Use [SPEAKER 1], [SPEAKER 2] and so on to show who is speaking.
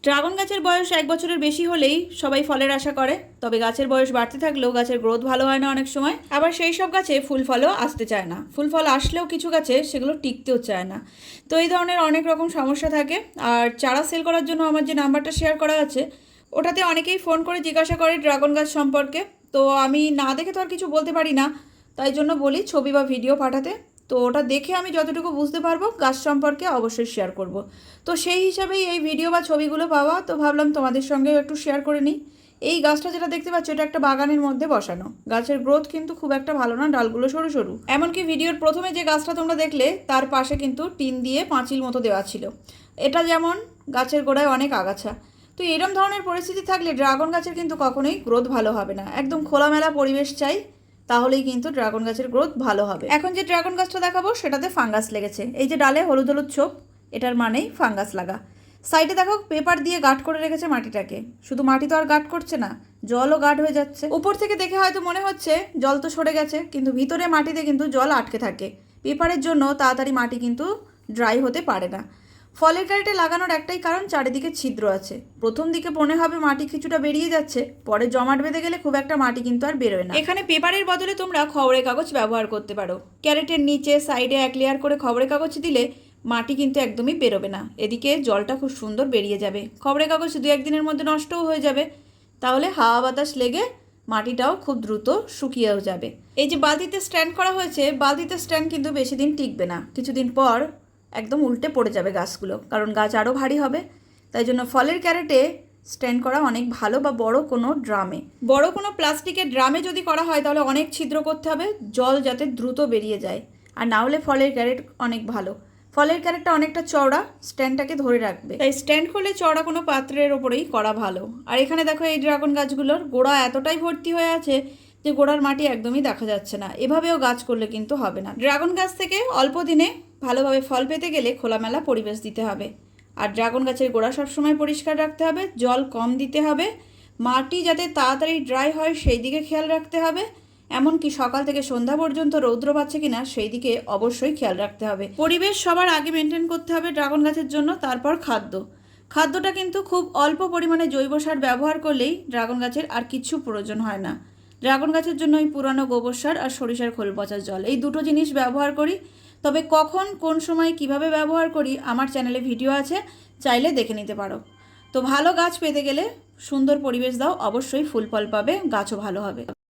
[SPEAKER 1] Dragon গাছের বয়স 1 বছরের বেশি হলেই সবাই ফলের আশা করে, তবে গাছের বয়স বাড়তে থাকলেও গাছের গ্রোথ ভালো হয় না অনেক সময়। আবার সেই সব গাছে ফুল ফলও আসতে চায় না, ফুল ফল আসলেও কিছু গাছে সেগুলো টিকতেও চায় না। তো এই ধরনের অনেক রকম সমস্যা থাকে। আর চারা সেল করার জন্য আমার যে নাম্বারটা শেয়ার করা আছে ওটাতে অনেকেই ফোন করে জিজ্ঞাসা করে ড্রাগন গাছ সম্পর্কে। তো আমি না দেখে তো আর কিছু বলতে পারি না, তাই জন্য বলি ছবি বা ভিডিও পাঠাতে। তো ওটা দেখে আমি যতটুকু বুঝতে পারবো গাছ সম্পর্কে অবশ্যই শেয়ার করব। তো সেই হিসাবেই এই ভিডিও বা ছবিগুলো পাওয়া, তো ভাবলাম তোমাদের সঙ্গেও একটু শেয়ার করে নিই। এই গাছটা যেটা দেখতে পাচ্ছ এটা একটা বাগানের মধ্যে বসানো। গাছের গ্রোথ কিন্তু খুব একটা ভালো না, ডালগুলো সরু সরু। এমনকি ভিডিওর প্রথমে যে গাছটা তোমরা দেখলে তার পাশে কিন্তু টিন দিয়ে পাঁচিল মতো দেওয়া ছিল। এটা যেমন গাছের গোড়ায় অনেক আগাছা। তো এরম ধরনের পরিস্থিতি থাকলে ড্রাগন গাছের কিন্তু কখনোই গ্রোথ ভালো হবে না। একদম খোলামেলা পরিবেশ চাই, তাহলেই কিন্তু ড্রাগন গাছের গ্রোথ ভালো হবে। এখন যে ড্রাগন গাছটা দেখাবো সেটাতে ফাঙ্গাস লেগেছে। এই যে ডালে হলুদ হলুদ ছোপ, এটার মানেই ফাঙ্গাস লাগা। সাইডে দেখো পেপার দিয়ে গার্ড করে রেখেছে মাটিটাকে। শুধু মাটি তো আর গার্ড করছে না, জলও গার্ড হয়ে যাচ্ছে। উপর থেকে দেখে হয়তো মনে হচ্ছে জল তো সরে গেছে, কিন্তু ভিতরে মাটিতে কিন্তু জল আটকে থাকে। পেপারের জন্য তাড়াতাড়ি মাটি কিন্তু ড্রাই হতে পারে না। ফলের গাড়িটা লাগানোর একটাই কারণ, চারিদিকে ছিদ্র আছে। প্রথম দিকে মনে হবে মাটি কিছুটা বেরিয়ে যাচ্ছে, পরে জমাট বেঁধে গেলে খুব একটা মাটি কিন্তু আর বেরোয় না। এখানে পেপারের বদলে তোমরা খবরের কাগজ ব্যবহার করতে পারো। ক্যারেটের নিচে সাইডে 1 লেয়ার করে খবরের কাগজ দিলে মাটি কিন্তু একদমই বেরোবে না। এদিকে জলটা খুব সুন্দর বেরিয়ে যাবে। খবরের কাগজ 2-1 দিনের মধ্যে নষ্টও হয়ে যাবে, তাহলে হাওয়া বাতাস লেগে মাটিটাও খুব দ্রুত শুকিয়েও যাবে। এই যে বালতিতে স্ট্যান্ড করা হয়েছে, বালতিতে স্ট্যান্ড কিন্তু বেশি দিন টিকবে না। কিছুদিন পর একদম উল্টে পড়ে যাবে গাছগুলো, কারণ গাছ আরও ভারী হবে। তাই জন্য ফলের ক্যারেটে স্ট্যান্ড করা অনেক ভালো, বা বড় কোনো ড্রামে, বড় কোনো প্লাস্টিকের ড্রামে যদি করা হয় তাহলে অনেক ছিদ্র করতে হবে, জল যাতে দ্রুত বেরিয়ে যায়। আর না হলে ফলের ক্যারেট অনেক ভালো। ফলের ক্যারেটটা অনেকটা চওড়া, স্ট্যান্ডটাকে ধরে রাখবে, তাই স্ট্যান্ড করলে চওড়া কোনো পাত্রের ওপরেই করা ভালো। আর এখানে দেখো এই ড্রাগন গাছগুলোর গোড়া এতটাই ভর্তি হয়ে আছে যে গোড়ার মাটি একদমই দেখা যাচ্ছে না। এভাবেও গাছ করলে কিন্তু হবে না। ড্রাগন গাছ থেকে অল্প দিনে ভালোভাবে ফল পেতে গেলে খোলামেলা পরিবেশ দিতে হবে। আর ড্রাগন গাছের গোড়া সবসময় পরিষ্কার রাখতে হবে, জল কম দিতে হবে, মাটি যাতে তাড়াতাড়ি ড্রাই হয় সেই দিকে খেয়াল রাখতে হবে। এমনকি সকাল থেকে সন্ধ্যা পর্যন্ত রৌদ্র পাচ্ছে কিনা সেই দিকে অবশ্যই খেয়াল রাখতে হবে। পরিবেশ সবার আগে মেনটেন করতে হবে ড্রাগন গাছের জন্য। তারপর খাদ্যটা কিন্তু খুব অল্প পরিমাণে জৈব সার ব্যবহার করলেই ড্রাগন গাছের আর কিছু প্রয়োজন হয় না। ড্রাগন গাছের জন্য ওই পুরানো গোবর সার আর সরিষার খোল পচার জল, এই দুটো জিনিস ব্যবহার করি। তবে কখন কোন সময় কিভাবে ব্যবহার করি আমার চ্যানেলে ভিডিও আছে, চাইলে দেখে নিতে পারো। তো ভালো গাছ পেতে গেলে সুন্দর পরিবেশ দাও, অবশ্যই ফুল ফল পাবে, গাছও ভালো হবে।